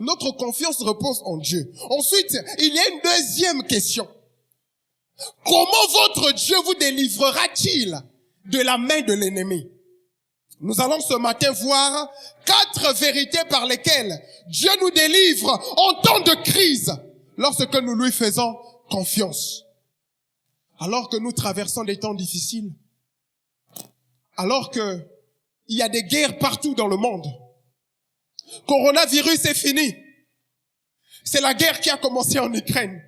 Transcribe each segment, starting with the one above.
notre confiance repose en Dieu. Ensuite, il y a une deuxième question. Comment votre Dieu vous délivrera-t-il de la main de l'ennemi? Nous allons ce matin voir 4 vérités par lesquelles Dieu nous délivre en temps de crise lorsque nous lui faisons confiance. Alors que nous traversons des temps difficiles, alors que il y a des guerres partout dans le monde. Coronavirus est fini. C'est la guerre qui a commencé en Ukraine.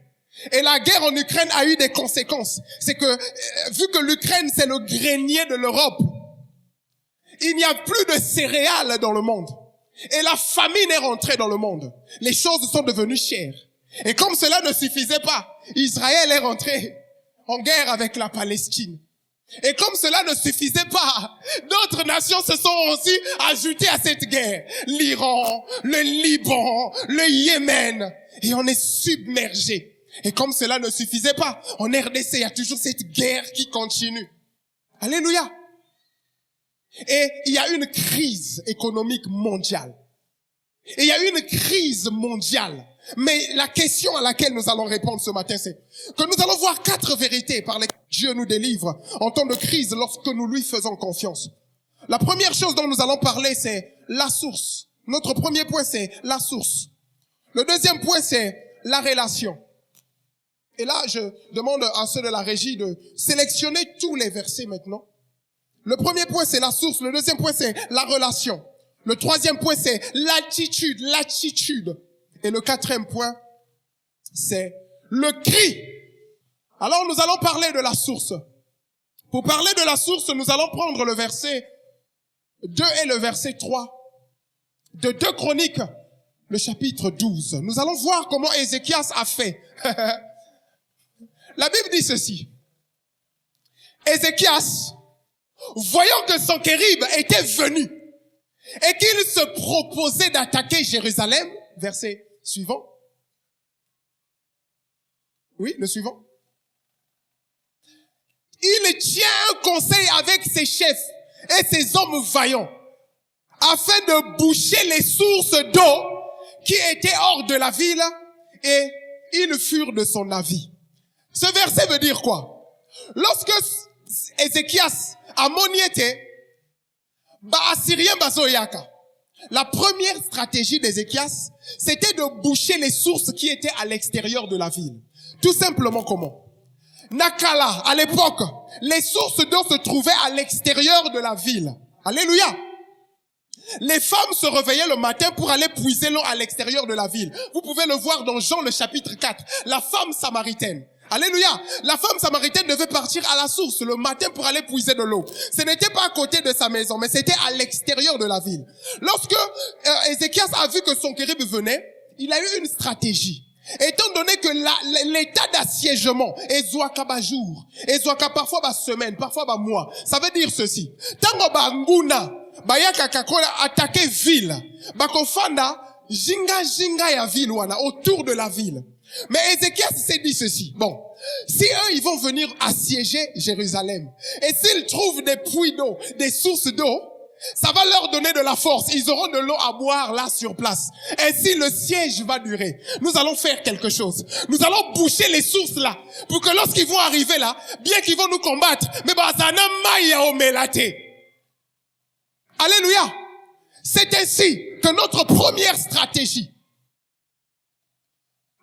Et la guerre en Ukraine a eu des conséquences. C'est que, vu que l'Ukraine, c'est le grenier de l'Europe, il n'y a plus de céréales dans le monde. Et la famine est rentrée dans le monde. Les choses sont devenues chères. Et comme cela ne suffisait pas, Israël est rentré en guerre avec la Palestine. Et comme cela ne suffisait pas, d'autres nations se sont aussi ajoutées à cette guerre. L'Iran, le Liban, le Yémen. Et on est submergé. Et comme cela ne suffisait pas, en RDC, il y a toujours cette guerre qui continue. Alléluia. Et il y a une crise économique mondiale. Et il y a une crise mondiale. Mais la question à laquelle nous allons répondre ce matin, c'est que nous allons voir 4 vérités par lesquelles Dieu nous délivre en temps de crise lorsque nous lui faisons confiance. La première chose dont nous allons parler, c'est la source. Notre premier point, c'est la source. Le deuxième point, c'est la relation. Et là, je demande à ceux de la régie de sélectionner tous les versets maintenant. Le premier point, c'est la source. Le deuxième point, c'est la relation. Le troisième point, c'est l'attitude. Et le quatrième point, c'est le cri. Alors, nous allons parler de la source. Pour parler de la source, nous allons prendre le verset 2 et le verset 3 de 2 Chroniques, le chapitre 12. Nous allons voir comment Ézéchias a fait. La Bible dit ceci. Ézéchias, voyant que Sennacherib était venu et qu'il se proposait d'attaquer Jérusalem, verset suivant. Oui, le suivant. Il tient un conseil avec ses chefs et ses hommes vaillants afin de boucher les sources d'eau qui étaient hors de la ville, et ils furent de son avis. Ce verset veut dire quoi? Lorsque Ézéchias a moniété, Assyrien bazoyaka, la première stratégie d'Ézéchias, c'était de boucher les sources qui étaient à l'extérieur de la ville. Tout simplement comment? Nakala, à l'époque, les sources d'eau se trouvaient à l'extérieur de la ville. Alléluia. Les femmes se réveillaient le matin pour aller puiser l'eau à l'extérieur de la ville. Vous pouvez le voir dans Jean le chapitre 4. La femme samaritaine. Alléluia. La femme samaritaine devait partir à la source le matin pour aller puiser de l'eau. Ce n'était pas à côté de sa maison, mais c'était à l'extérieur de la ville. Lorsque Ézéchias a vu que Sennacherib venait, il a eu une stratégie. Étant donné que l'état d'assiègement est Zouaka jour, et Zouaka parfois semaine, parfois mois, ça veut dire ceci. Tango nguna, bayaka kakola attaquer ville, bakofanda jinga ya ville wana autour de la ville. Mais Ézéchias s'est dit ceci. Bon, si eux ils vont venir assiéger Jérusalem, et s'ils trouvent des puits d'eau, des sources d'eau, ça va leur donner de la force. Ils auront de l'eau à boire là sur place. Ainsi, le siège va durer. Nous allons faire quelque chose. Nous allons boucher les sources là. Pour que lorsqu'ils vont arriver là, bien qu'ils vont nous combattre, mais alléluia. C'est ainsi que notre première stratégie,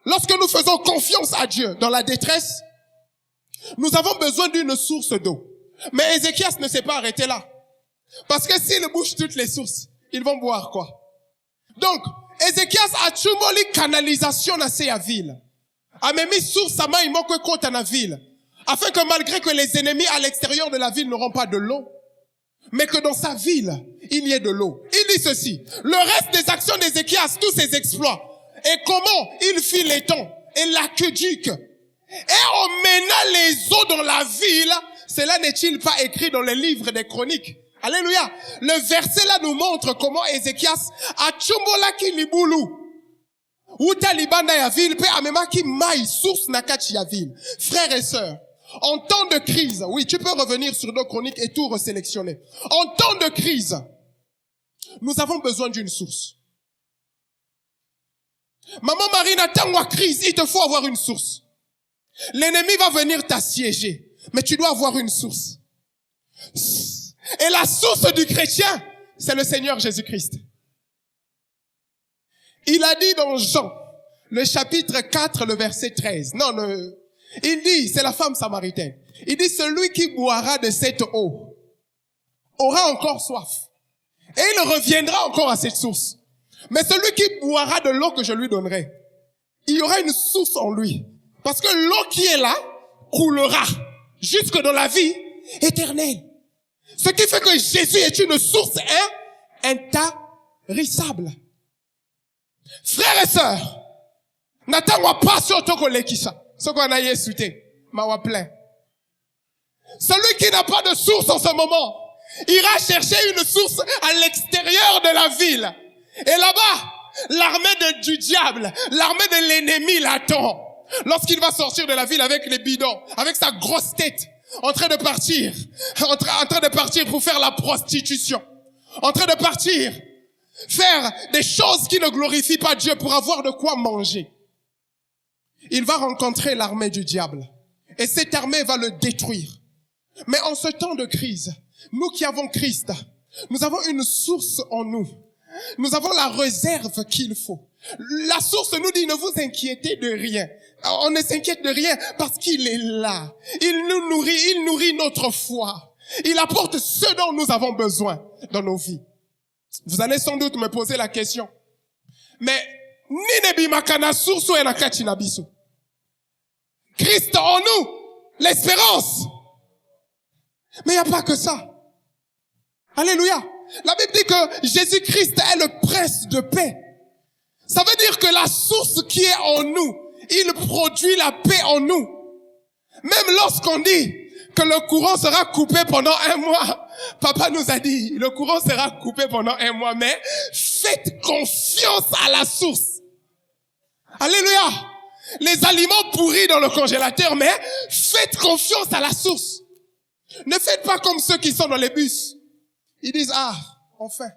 lorsque nous faisons confiance à Dieu dans la détresse, nous avons besoin d'une source d'eau. Mais Ézéchias ne s'est pas arrêté là. Parce que s'ils bouchent toutes les sources, ils vont boire quoi? Donc, Ézéchias a chumoli canalisation na sa ville. A même mis source à main imoko kota na ville. Afin que malgré que les ennemis à l'extérieur de la ville n'auront pas de l'eau, mais que dans sa ville, il y ait de l'eau. Il dit ceci. Le reste des actions d'Ézéchias, tous ses exploits, et comment il fit l'étang et l'aqueduc, et emmena les eaux dans la ville, cela n'est-il pas écrit dans le livre des Chroniques? Alléluia. Le verset là nous montre comment Ézéchias a chumbola ki libulu. Uta libanda ya ville, pe amema ki mai source nakati ya ville. Frères et sœurs, en temps de crise, oui, tu peux revenir sur nos chroniques et tout resélectionner. En temps de crise, nous avons besoin d'une source. Maman Marine, attends la crise, il te faut avoir une source. L'ennemi va venir t'assiéger, mais tu dois avoir une source. Et la source du chrétien, c'est le Seigneur Jésus-Christ. Il a dit dans Jean, le chapitre 4, le verset 13. Il dit, c'est la femme samaritaine. Il dit, celui qui boira de cette eau aura encore soif. Et il reviendra encore à cette source. Mais celui qui boira de l'eau que je lui donnerai, il y aura une source en lui. Parce que l'eau qui est là coulera jusque dans la vie éternelle. Ce qui fait que Jésus est une source intarissable. Frères et sœurs, n'attends pas sur ton collègue ce qu'on a souhaité, m'a plein. Celui qui n'a pas de source en ce moment, ira chercher une source à l'extérieur de la ville. Et là-bas, l'armée du diable, l'armée de l'ennemi l'attend. Lorsqu'il va sortir de la ville avec les bidons, avec sa grosse tête, en train de partir pour faire la prostitution, en train de partir, faire des choses qui ne glorifient pas Dieu pour avoir de quoi manger. Il va rencontrer l'armée du diable. Et cette armée va le détruire. Mais en ce temps de crise, nous qui avons Christ, nous avons une source en nous. Nous avons la réserve qu'il faut. La source nous dit, ne vous inquiétez de rien. On ne s'inquiète de rien parce qu'il est là. Il nous nourrit, il nourrit notre foi. Il apporte ce dont nous avons besoin dans nos vies. Vous allez sans doute me poser la question. Mais, Christ en nous, l'espérance. Mais il n'y a pas que ça. Alléluia. La Bible dit que Jésus-Christ est le prince de paix. Ça veut dire que la source qui est en nous, il produit la paix en nous. Même lorsqu'on dit que le courant sera coupé pendant 1 mois, papa nous a dit, le courant sera coupé pendant 1 mois, mais faites confiance à la source. Alléluia. Les aliments pourris dans le congélateur, mais faites confiance à la source. Ne faites pas comme ceux qui sont dans les bus. Ils disent, enfin,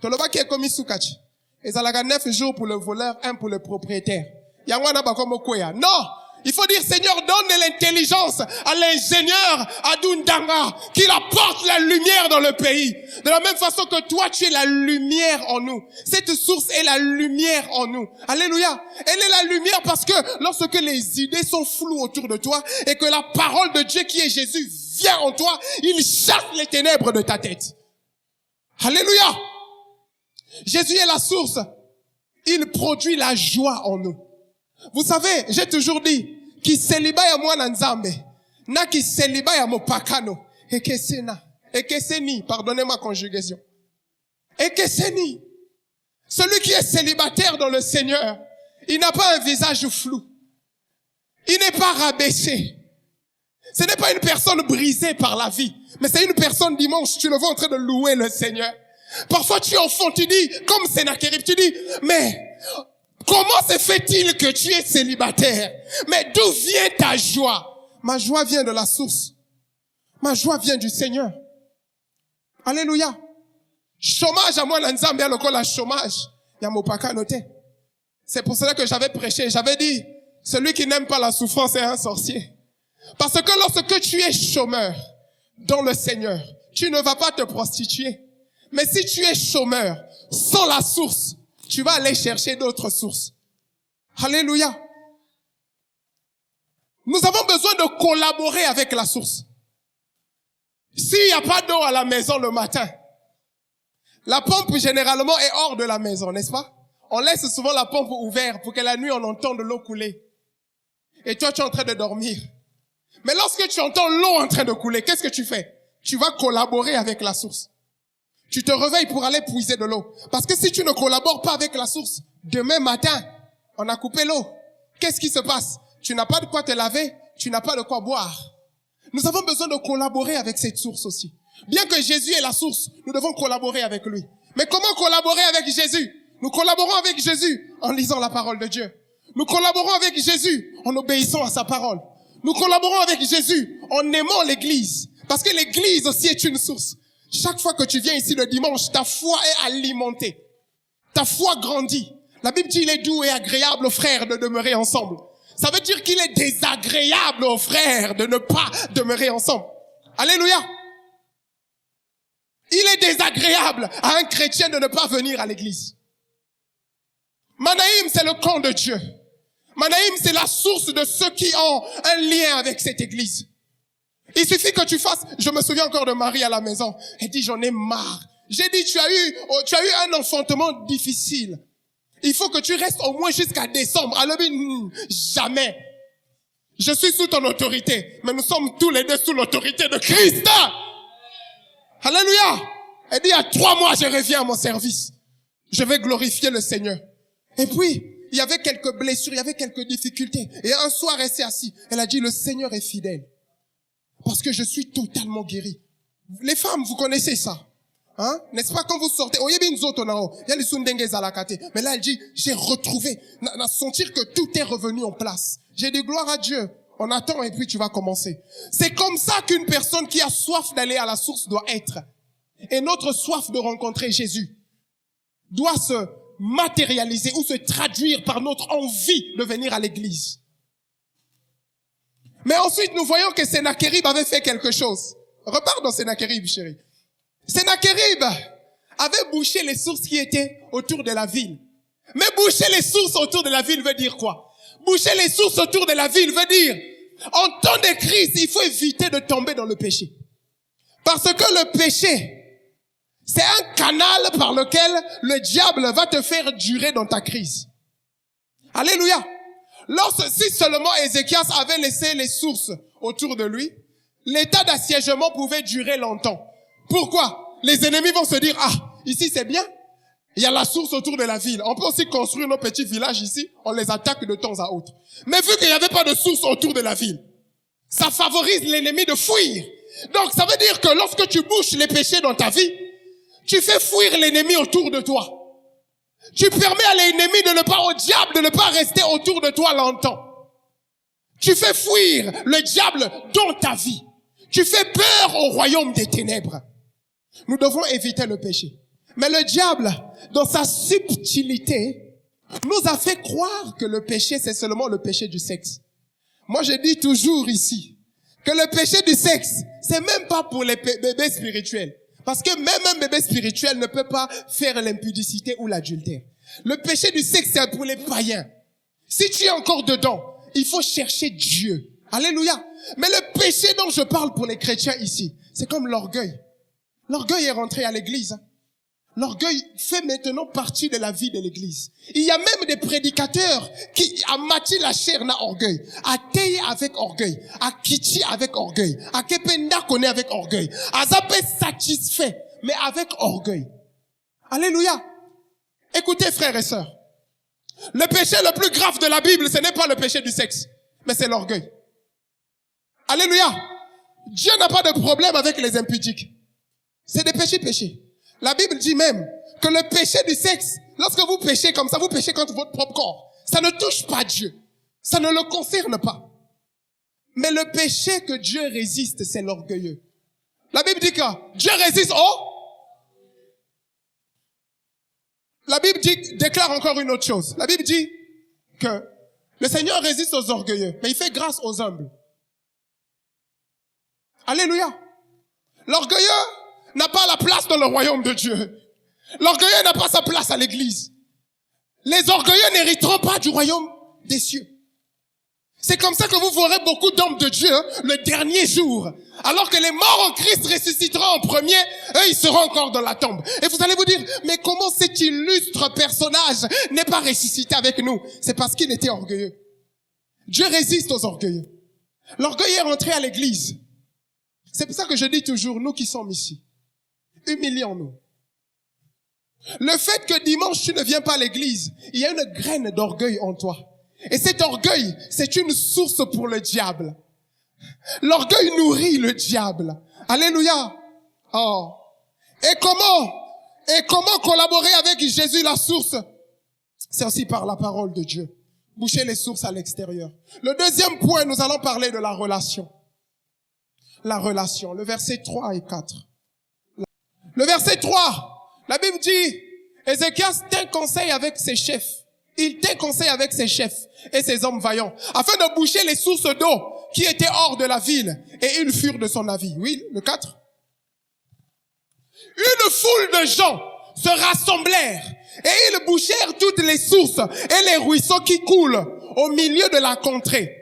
Toloba qui est commis Soukachi. Ils ont 9 jours pour le voleur, 1 pour le propriétaire. Non! Il faut dire, Seigneur, donne de l'intelligence à l'ingénieur Adundanga, qu'il apporte la lumière dans le pays. De la même façon que toi, tu es la lumière en nous. Cette source est la lumière en nous. Alléluia. Elle est la lumière parce que lorsque les idées sont floues autour de toi et que la parole de Dieu qui est Jésus vient en toi, il chasse les ténèbres de ta tête. Alléluia. Jésus est la source. Il produit la joie en nous. Vous savez, j'ai toujours dit, qui célibat ya mwana nzambe, na qui célibat ya mopakano, ekeseni, pardonnez ma conjugation. Ekeseni. Celui qui est célibataire dans le Seigneur, il n'a pas un visage flou. Il n'est pas rabaissé. Ce n'est pas une personne brisée par la vie, mais c'est une personne dimanche, tu le vois en train de louer le Seigneur. Parfois tu es enfant, tu dis, comme Sénachérib, tu dis, mais comment se fait-il que tu es célibataire? Mais d'où vient ta joie? Ma joie vient de la source. Ma joie vient du Seigneur. Alléluia. Chômage à moi, l'anzambe, y'a le col à chômage. Y'a mon paka noté. C'est pour cela que j'avais prêché. J'avais dit, celui qui n'aime pas la souffrance est un sorcier. Parce que lorsque tu es chômeur dans le Seigneur, tu ne vas pas te prostituer. Mais si tu es chômeur sans la source, tu vas aller chercher d'autres sources. Alléluia. Nous avons besoin de collaborer avec la source. S'il n'y a pas d'eau à la maison le matin, la pompe généralement est hors de la maison, n'est-ce pas? On laisse souvent la pompe ouverte pour que la nuit on entende l'eau couler. Et toi tu es en train de dormir. Mais lorsque tu entends l'eau en train de couler, qu'est-ce que tu fais? Tu vas collaborer avec la source. Tu te réveilles pour aller puiser de l'eau. Parce que si tu ne collabores pas avec la source, demain matin, on a coupé l'eau. Qu'est-ce qui se passe? Tu n'as pas de quoi te laver, tu n'as pas de quoi boire. Nous avons besoin de collaborer avec cette source aussi. Bien que Jésus est la source, nous devons collaborer avec lui. Mais comment collaborer avec Jésus? Nous collaborons avec Jésus en lisant la parole de Dieu. Nous collaborons avec Jésus en obéissant à sa parole. Nous collaborons avec Jésus en aimant l'église. Parce que l'église aussi est une source. Chaque fois que tu viens ici le dimanche, ta foi est alimentée. Ta foi grandit. La Bible dit il est doux et agréable aux frères de demeurer ensemble. Ça veut dire qu'il est désagréable aux frères de ne pas demeurer ensemble. Alléluia. Il est désagréable à un chrétien de ne pas venir à l'église. Manaïm, c'est le camp de Dieu. Manaïm, c'est la source de ceux qui ont un lien avec cette église. Il suffit que tu fasses, je me souviens encore de Marie à la maison. Elle dit, j'en ai marre. J'ai dit, tu as eu un enfantement difficile. Il faut que tu restes au moins jusqu'à décembre. Alors, jamais. Je suis sous ton autorité. Mais nous sommes tous les deux sous l'autorité de Christ. Alléluia. Elle dit, il y a 3 mois, je reviens à mon service. Je vais glorifier le Seigneur. Et puis, il y avait quelques blessures, il y avait quelques difficultés. Et un soir, elle s'est assise. Elle a dit, le Seigneur est fidèle. Parce que je suis totalement guéri. Les femmes, vous connaissez ça. Hein? N'est-ce pas quand vous sortez? Mais là, elle dit, j'ai retrouvé. Sentir que tout est revenu en place. J'ai dit, gloire à Dieu. On attend et puis tu vas commencer. C'est comme ça qu'une personne qui a soif d'aller à la source doit être. Et notre soif de rencontrer Jésus doit se matérialiser ou se traduire par notre envie de venir à l'église. Mais ensuite, nous voyons que Sennachérib avait fait quelque chose. Repars dans Sennachérib, chérie. Sennachérib avait bouché les sources qui étaient autour de la ville. Mais boucher les sources autour de la ville veut dire quoi? Boucher les sources autour de la ville veut dire, en temps de crise, il faut éviter de tomber dans le péché. Parce que le péché, c'est un canal par lequel le diable va te faire durer dans ta crise. Alléluia. Si seulement Ézéchias avait laissé les sources autour de lui, l'état d'assiègement pouvait durer longtemps. Pourquoi? Les ennemis vont se dire, ah, ici c'est bien, il y a la source autour de la ville. On peut aussi construire nos petits villages ici, on les attaque de temps à autre. Mais vu qu'il n'y avait pas de source autour de la ville, ça favorise l'ennemi de fuir. Donc ça veut dire que lorsque tu bouches les péchés dans ta vie, tu fais fuir l'ennemi autour de toi. Tu permets à l'ennemi au diable de ne pas rester autour de toi longtemps. Tu fais fuir le diable dans ta vie. Tu fais peur au royaume des ténèbres. Nous devons éviter le péché. Mais le diable, dans sa subtilité, nous a fait croire que le péché, c'est seulement le péché du sexe. Moi, je dis toujours ici que le péché du sexe, c'est même pas pour les bébés spirituels. Parce que même un bébé spirituel ne peut pas faire l'impudicité ou l'adultère. Le péché du sexe, c'est pour les païens. Si tu es encore dedans, il faut chercher Dieu. Alléluia. Mais le péché dont je parle pour les chrétiens ici, c'est comme l'orgueil. L'orgueil est rentré à l'église. L'orgueil fait maintenant partie de la vie de l'église. Il y a même des prédicateurs qui, à Mati la chair n'a orgueil, à Tei avec orgueil, à Kichi avec orgueil, à Kependa connaît avec orgueil, à Zapé satisfait, mais avec orgueil. Alléluia. Écoutez, frères et sœurs. Le péché le plus grave de la Bible, ce n'est pas le péché du sexe, mais c'est l'orgueil. Alléluia. Dieu n'a pas de problème avec les impudiques. C'est des péchés. La Bible dit même que le péché du sexe, lorsque vous péchez comme ça, vous péchez contre votre propre corps. Ça ne touche pas Dieu. Ça ne le concerne pas. Mais le péché que Dieu résiste, c'est l'orgueilleux. La Bible dit que Dieu résiste La Bible déclare encore une autre chose. La Bible dit que le Seigneur résiste aux orgueilleux, mais il fait grâce aux humbles. Alléluia. L'orgueilleux n'a pas la place dans le royaume de Dieu. L'orgueilleux n'a pas sa place à l'église. Les orgueilleux n'hériteront pas du royaume des cieux. C'est comme ça que vous verrez beaucoup d'hommes de Dieu le dernier jour. Alors que les morts en Christ ressusciteront en premier, eux ils seront encore dans la tombe. Et vous allez vous dire, mais comment cet illustre personnage n'est pas ressuscité avec nous? C'est parce qu'il était orgueilleux. Dieu résiste aux orgueilleux. L'orgueil est rentré à l'église. C'est pour ça que je dis toujours, nous qui sommes ici, humilions-nous. Le fait que dimanche tu ne viens pas à l'église, il y a une graine d'orgueil en toi. Et cet orgueil, c'est une source pour le diable. L'orgueil nourrit le diable. Alléluia. Oh. Et comment collaborer avec Jésus, la source? C'est aussi par la parole de Dieu. Boucher les sources à l'extérieur. Le deuxième point, nous allons parler de la relation. La relation. Le verset 3 et 4. Le verset 3, la Bible dit, Ézéchias tint conseil avec ses chefs Il tint conseil avec ses chefs et ses hommes vaillants, afin de boucher les sources d'eau qui étaient hors de la ville, et ils furent de son avis. Oui, le 4. Une foule de gens se rassemblèrent, et ils bouchèrent toutes les sources et les ruisseaux qui coulent au milieu de la contrée.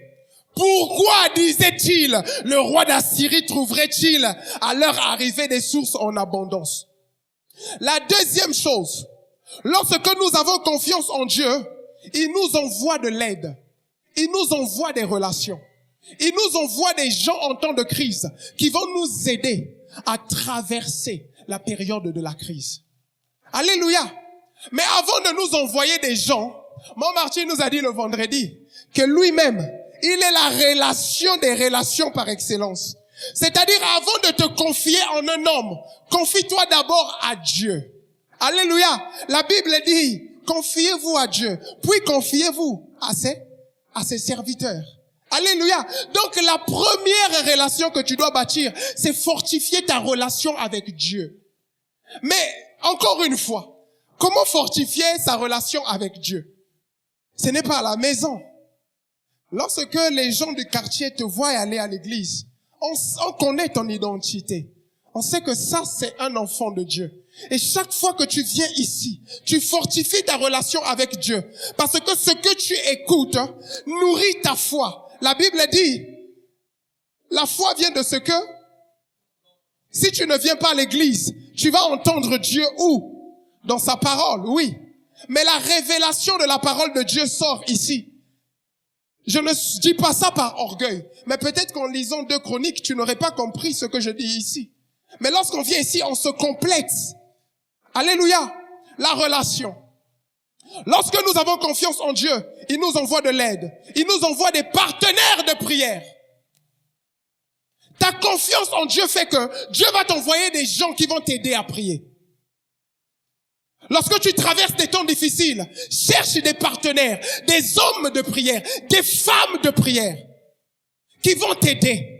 Pourquoi, disait-il, le roi d'Assyrie trouverait-il à leur arrivée des sources en abondance? La deuxième chose, lorsque nous avons confiance en Dieu, il nous envoie de l'aide. Il nous envoie des relations. Il nous envoie des gens en temps de crise qui vont nous aider à traverser la période de la crise. Alléluia. Mais avant de nous envoyer des gens, mon Martin nous a dit le vendredi que lui-même, il est la relation des relations par excellence. C'est-à-dire, avant de te confier en un homme, confie-toi d'abord à Dieu. Alléluia. La Bible dit, confiez-vous à Dieu, puis confiez-vous à ses serviteurs. Alléluia. Donc, la première relation que tu dois bâtir, c'est fortifier ta relation avec Dieu. Mais, encore une fois, comment fortifier sa relation avec Dieu? Ce n'est pas à la maison. Lorsque les gens du quartier te voient aller à l'église, on connaît ton identité. On sait que ça, c'est un enfant de Dieu. Et chaque fois que tu viens ici, tu fortifies ta relation avec Dieu. Parce que ce que tu écoutes nourrit ta foi. La Bible dit, la foi vient de ce que, si tu ne viens pas à l'église, tu vas entendre Dieu où? Dans sa parole, oui. Mais la révélation de la parole de Dieu sort ici. Je ne dis pas ça par orgueil, mais peut-être qu'en lisant 2 Chroniques, tu n'aurais pas compris ce que je dis ici. Mais lorsqu'on vient ici, on se complète. Alléluia. La relation. Lorsque nous avons confiance en Dieu, il nous envoie de l'aide. Il nous envoie des partenaires de prière. Ta confiance en Dieu fait que Dieu va t'envoyer des gens qui vont t'aider à prier. Lorsque tu traverses des temps difficiles, cherche des partenaires, des hommes de prière, des femmes de prière qui vont t'aider.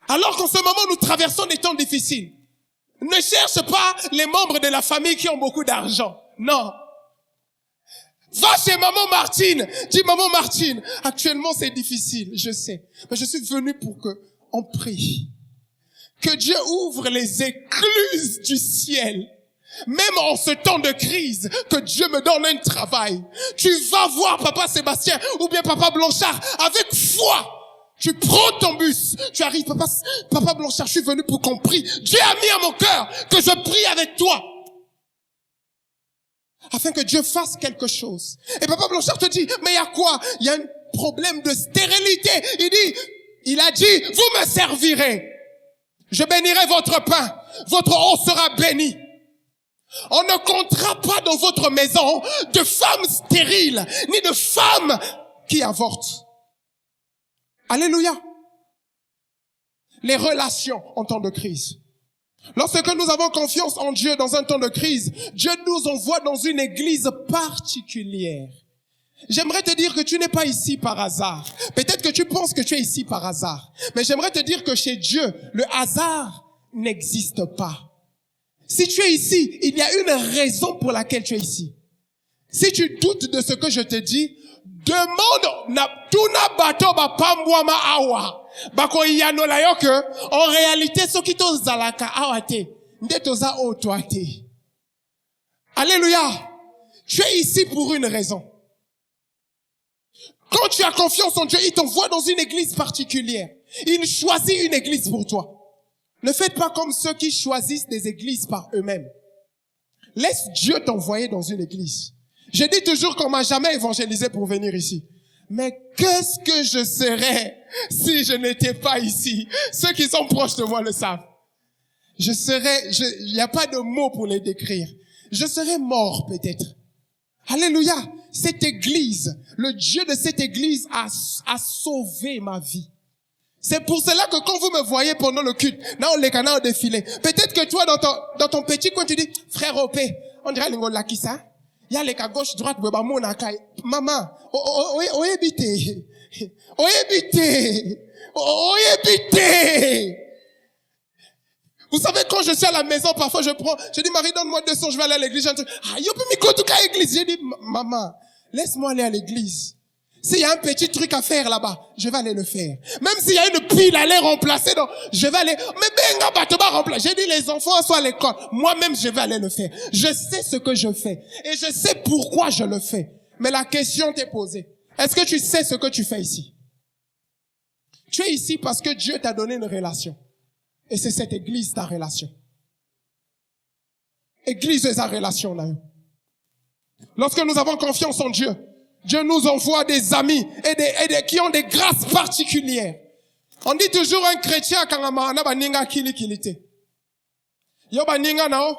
Alors qu'en ce moment, nous traversons des temps difficiles. Ne cherche pas les membres de la famille qui ont beaucoup d'argent. Non. Va chez Maman Martine. Dis, Maman Martine, actuellement c'est difficile, je sais. Mais je suis venu pour que on prie. Que Dieu ouvre les écluses du ciel. Même en ce temps de crise, que Dieu me donne un travail. Tu vas voir Papa Sébastien ou bien Papa Blanchard avec foi. Tu prends ton bus, tu arrives, Papa Blanchard, je suis venu pour qu'on prie. Dieu a mis à mon cœur que je prie avec toi. Afin que Dieu fasse quelque chose. Et Papa Blanchard te dit, mais il y a quoi? Il y a un problème de stérilité. Il a dit, vous me servirez. Je bénirai votre pain. Votre eau sera bénie. On ne comptera pas dans votre maison de femmes stériles, ni de femmes qui avortent. Alléluia. Les relations en temps de crise. Lorsque nous avons confiance en Dieu dans un temps de crise, Dieu nous envoie dans une église particulière. J'aimerais te dire que tu n'es pas ici par hasard. Peut-être que tu penses que tu es ici par hasard. Mais j'aimerais te dire que chez Dieu, le hasard n'existe pas. Si tu es ici, il y a une raison pour laquelle tu es ici. Si tu doutes de ce que je te dis, demande en réalité ce qui zalaka awate ndetoza otoate. Alléluia. Tu es ici pour une raison. Quand tu as confiance en Dieu, il t'envoie dans une église particulière. Il choisit une église pour toi. Ne faites pas comme ceux qui choisissent des églises par eux-mêmes. Laisse Dieu t'envoyer dans une église. Je dis toujours qu'on m'a jamais évangélisé pour venir ici. Mais qu'est-ce que je serais si je n'étais pas ici? Ceux qui sont proches de moi le savent. Il n'y a pas de mots pour les décrire. Je serais mort peut-être. Alléluia. Cette église, le Dieu de cette église a sauvé ma vie. C'est pour cela que quand vous me voyez pendant le culte, là on les canards défilé. Peut-être que toi dans ton petit coin tu dis, frère Opé, on dirait l'ingo la qui ça? Il y a les cas gauche droite beba mona kai. Maman, oyebite. Vous savez, quand je suis à la maison, parfois je dis, Marie, donne-moi 200, je vais aller à l'église. Ah, yo peut m'y tout qu'à l'église. J'ai dit, maman, laisse-moi aller à l'église. S'il y a un petit truc à faire là-bas, je vais aller le faire. Même s'il y a une pile à aller remplacer, donc je vais aller. Mais benga batoba remplacer. J'ai dit les enfants soient à l'école. Moi-même, je vais aller le faire. Je sais ce que je fais. Et je sais pourquoi je le fais. Mais la question t'est posée. Est-ce que tu sais ce que tu fais ici? Tu es ici parce que Dieu t'a donné une relation. Et c'est cette église ta relation. Église est ta relation là. Lorsque nous avons confiance en Dieu, Dieu nous envoie des amis et qui ont des grâces particulières. On dit toujours un chrétien quand on a baninga kilite. Yo baninga nao,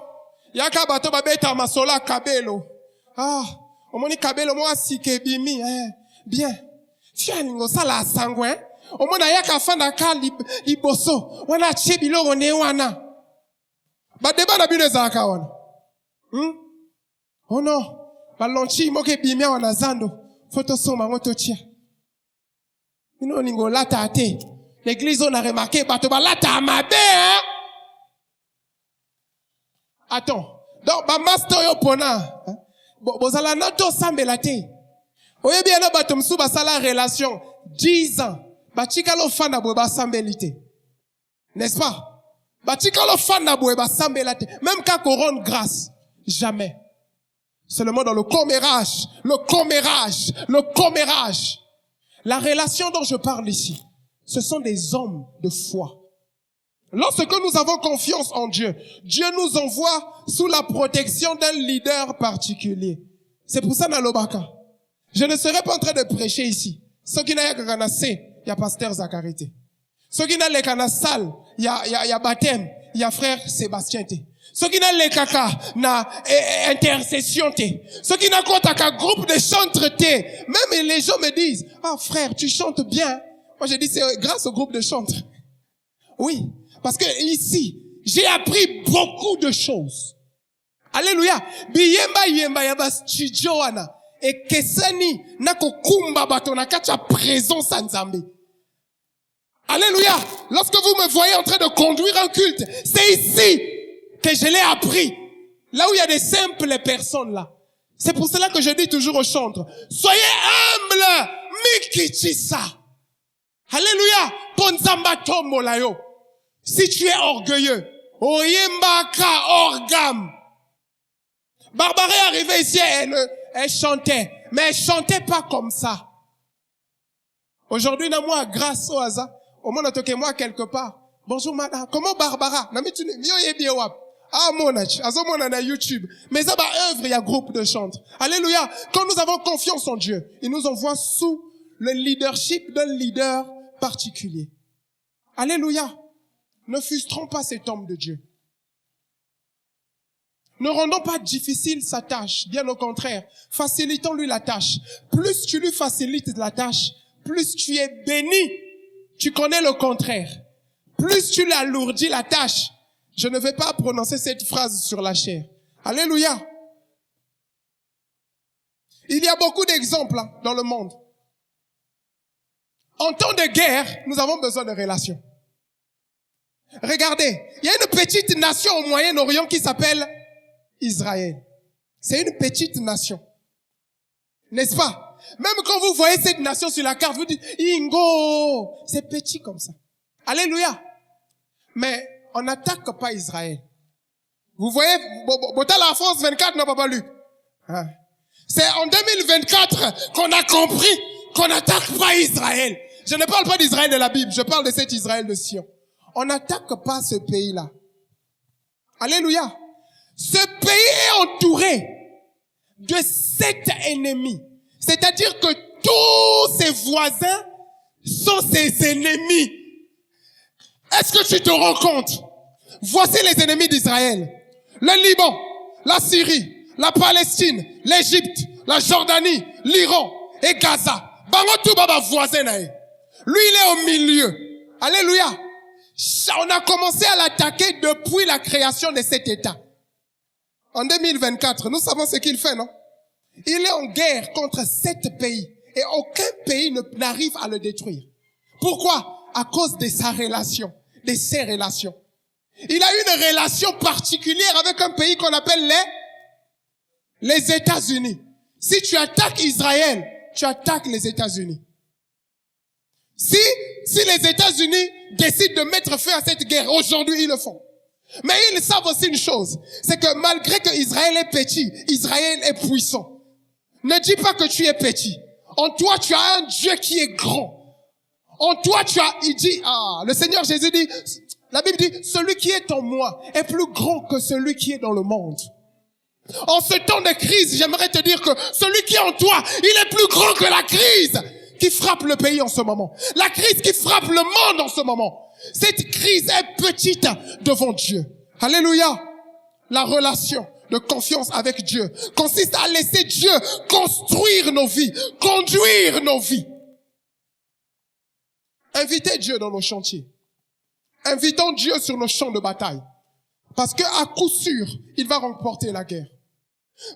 yaka bato babeta masola kabelo. Ah, omoni kabelo mo asike bimi, bien. Tia ningo sala sangwe. Omona yaka fanda ka liboso, wana chebilo one wana. Ba deba na bino zaka wana. Oh non. Balonchi moke bimia wana zando. Photo soma ngoto tia. Ino ningo lata ate. L'église on a remarqué bato balata amabe hein. Attends. Donc ba master yo pona. Bozala nato sambela te. Oye bien na bato msu basala relation 10 ans. Bachika lo fanda boye basambelite. N'est-ce pas? Bachika lo fanda boye basambelate. Même quand on rend grâce, jamais. Seulement dans le commérage, le commérage, le commérage. La relation dont je parle ici, ce sont des hommes de foi. Lorsque nous avons confiance en Dieu, Dieu nous envoie sous la protection d'un leader particulier. C'est pour ça, Nalobaka. Je ne serai pas en train de prêcher ici. Ce qui n'a pas il y a pasteur Zacharie. Ce qui n'a pas salle, il y a baptême, il y a frère Sébastien. Ce qui n'a les kaka na intercession té. Ce qui n'a compte qu'un groupe de chantres té. Même les gens me disent, ah frère, tu chantes bien. Moi je dis c'est grâce au groupe de chantres. Oui, parce que ici, j'ai appris beaucoup de choses. Alléluia. Biyemba yemba yaba studio wana. Et kesani nako kumba bato na kacha présence en Nzambe. Alléluia. Lorsque vous me voyez en train de conduire un culte, c'est ici que je l'ai appris. Là où il y a des simples personnes là. C'est pour cela que je dis toujours aux chantres, soyez humbles, mikichisa. Alléluia. Ponzamba tombola yo. Si tu es orgueilleux, oyembaka orgam. Barbara est arrivée ici, elle chantait. Mais elle chantait pas comme ça. Aujourd'hui, na moi, grâce au hasard, au moins, on moi quelque part. Bonjour, madame. Comment Barbara? Ah, mon na YouTube. Mais ça va œuvre, il y a groupe de chantres. Alléluia. Quand nous avons confiance en Dieu, il nous envoie sous le leadership d'un leader particulier. Alléluia. Ne frustrons pas cet homme de Dieu. Ne rendons pas difficile sa tâche. Bien au contraire. Facilitons-lui la tâche. Plus tu lui facilites la tâche, plus tu es béni. Tu connais le contraire. Plus tu lui alourdis la tâche. Je ne vais pas prononcer cette phrase sur la chair. Alléluia. Il y a beaucoup d'exemples dans le monde. En temps de guerre, nous avons besoin de relations. Regardez, il y a une petite nation au Moyen-Orient qui s'appelle Israël. C'est une petite nation. N'est-ce pas? Même quand vous voyez cette nation sur la carte, vous dites, Ingo, c'est petit comme ça. Alléluia. Mais on n'attaque pas Israël. Vous voyez, la France 24 n'a pas lu. C'est en 2024 qu'on a compris qu'on n'attaque pas Israël. Je ne parle pas d'Israël de la Bible, je parle de cet Israël de Sion. On n'attaque pas ce pays-là. Alléluia. Ce pays est entouré de 7 ennemis. C'est-à-dire que tous ses voisins sont ses ennemis. Est-ce que tu te rends compte? Voici les ennemis d'Israël. Le Liban, la Syrie, la Palestine, l'Égypte, la Jordanie, l'Iran et Gaza. Bango tout baba voisin nae. Lui, il est au milieu. Alléluia. On a commencé à l'attaquer depuis la création de cet État. En 2024, nous savons ce qu'il fait, non? Il est en guerre contre 7 pays. Et aucun pays n'arrive à le détruire. Pourquoi? À cause de sa relation, de ses relations. Il a une relation particulière avec un pays qu'on appelle les États-Unis. Si tu attaques Israël, tu attaques les États-Unis. Si les États-Unis décident de mettre fin à cette guerre, aujourd'hui ils le font. Mais ils savent aussi une chose, c'est que malgré que Israël est petit, Israël est puissant. Ne dis pas que tu es petit. En toi, tu as un Dieu qui est grand. En toi, le Seigneur Jésus dit, la Bible dit, celui qui est en moi est plus grand que celui qui est dans le monde. En ce temps de crise, j'aimerais te dire que celui qui est en toi, il est plus grand que la crise qui frappe le pays en ce moment. La crise qui frappe le monde en ce moment. Cette crise est petite devant Dieu. Alléluia. La relation de confiance avec Dieu consiste à laisser Dieu construire nos vies, conduire nos vies. Invitez Dieu dans nos chantiers. Invitons Dieu sur nos champs de bataille. Parce que à coup sûr, il va remporter la guerre.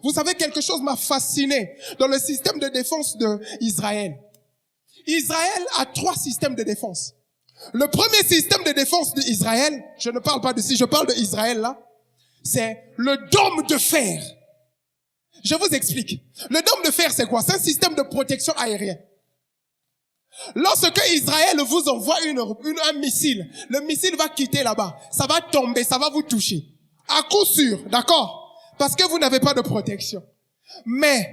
Vous savez, quelque chose m'a fasciné dans le système de défense d'Israël. Israël a 3 systèmes de défense. Le premier système de défense d'Israël, je ne parle pas de si, je parle d'Israël là, c'est le dôme de fer. Je vous explique. Le dôme de fer, c'est quoi? C'est un système de protection aérienne. Lorsque Israël vous envoie un missile, le missile va quitter là-bas. Ça va tomber, ça va vous toucher. À coup sûr, d'accord? Parce que vous n'avez pas de protection. Mais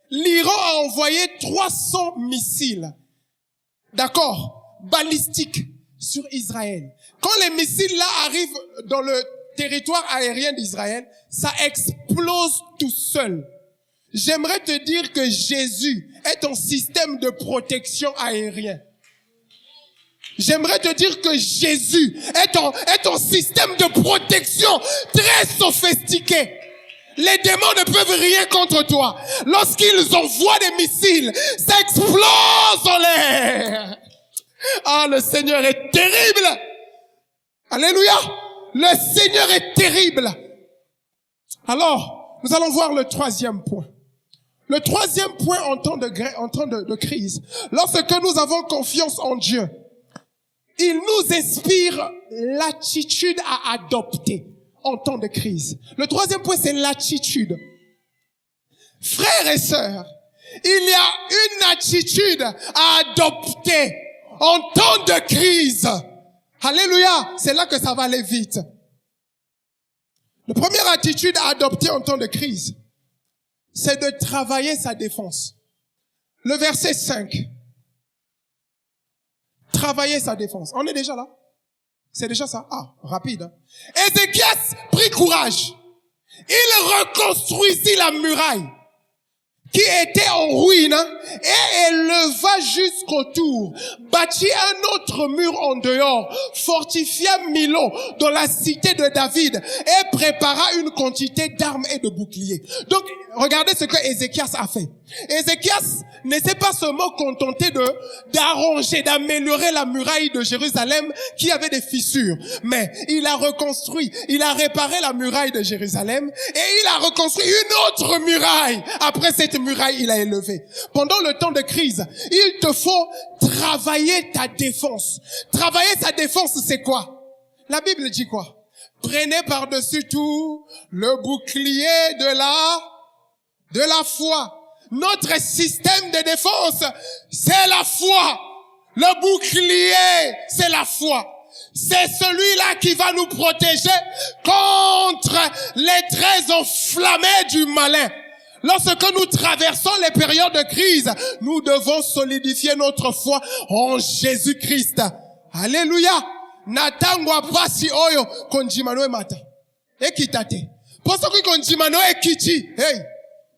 l'Iran a envoyé 300 missiles, d'accord, balistiques sur Israël. Quand les missiles là arrivent dans le territoire aérien d'Israël, ça explose tout seul. J'aimerais te dire que Jésus est un système de protection aérien. J'aimerais te dire que Jésus est un système de protection très sophistiqué. Les démons ne peuvent rien contre toi. Lorsqu'ils envoient des missiles, ça explose en l'air. Ah, le Seigneur est terrible. Alléluia. Le Seigneur est terrible. Alors, nous allons voir le 3e point. Le 3e point en temps de crise. Lorsque nous avons confiance en Dieu, il nous inspire l'attitude à adopter en temps de crise. Le 3e point, c'est l'attitude. Frères et sœurs, il y a une attitude à adopter en temps de crise. Alléluia, c'est là que ça va aller vite. La première attitude à adopter en temps de crise, c'est de travailler sa défense. Le verset 5. Travailler sa défense. On est déjà là? C'est déjà ça? Ah, rapide. Hein? Ézéchias prit courage. Il reconstruisit la muraille qui était en ruine et éleva jusqu'au tour, bâtit un autre mur en dehors, fortifia Milo dans la cité de David et prépara une quantité d'armes et de boucliers. Donc, regardez ce que Ézéchias a fait. Ézéchias ne s'est pas seulement contenté d'arranger, d'améliorer la muraille de Jérusalem qui avait des fissures, mais il a reconstruit, il a réparé la muraille de Jérusalem et il a reconstruit une autre muraille. Après cette muraille, il a élevé. Pendant le temps de crise, il te faut travailler ta défense. Travailler sa défense, c'est quoi? La Bible dit quoi? Prenez par-dessus tout le bouclier de la foi. Notre système de défense, c'est la foi. Le bouclier, c'est la foi. C'est celui-là qui va nous protéger contre les traits enflammés du malin. Lorsque nous traversons les périodes de crise, nous devons solidifier notre foi en Jésus-Christ. Alléluia. Natangwa pasi oyo konjimano e mata. Ekitate. Poso ki konjimano ekiti. Hey,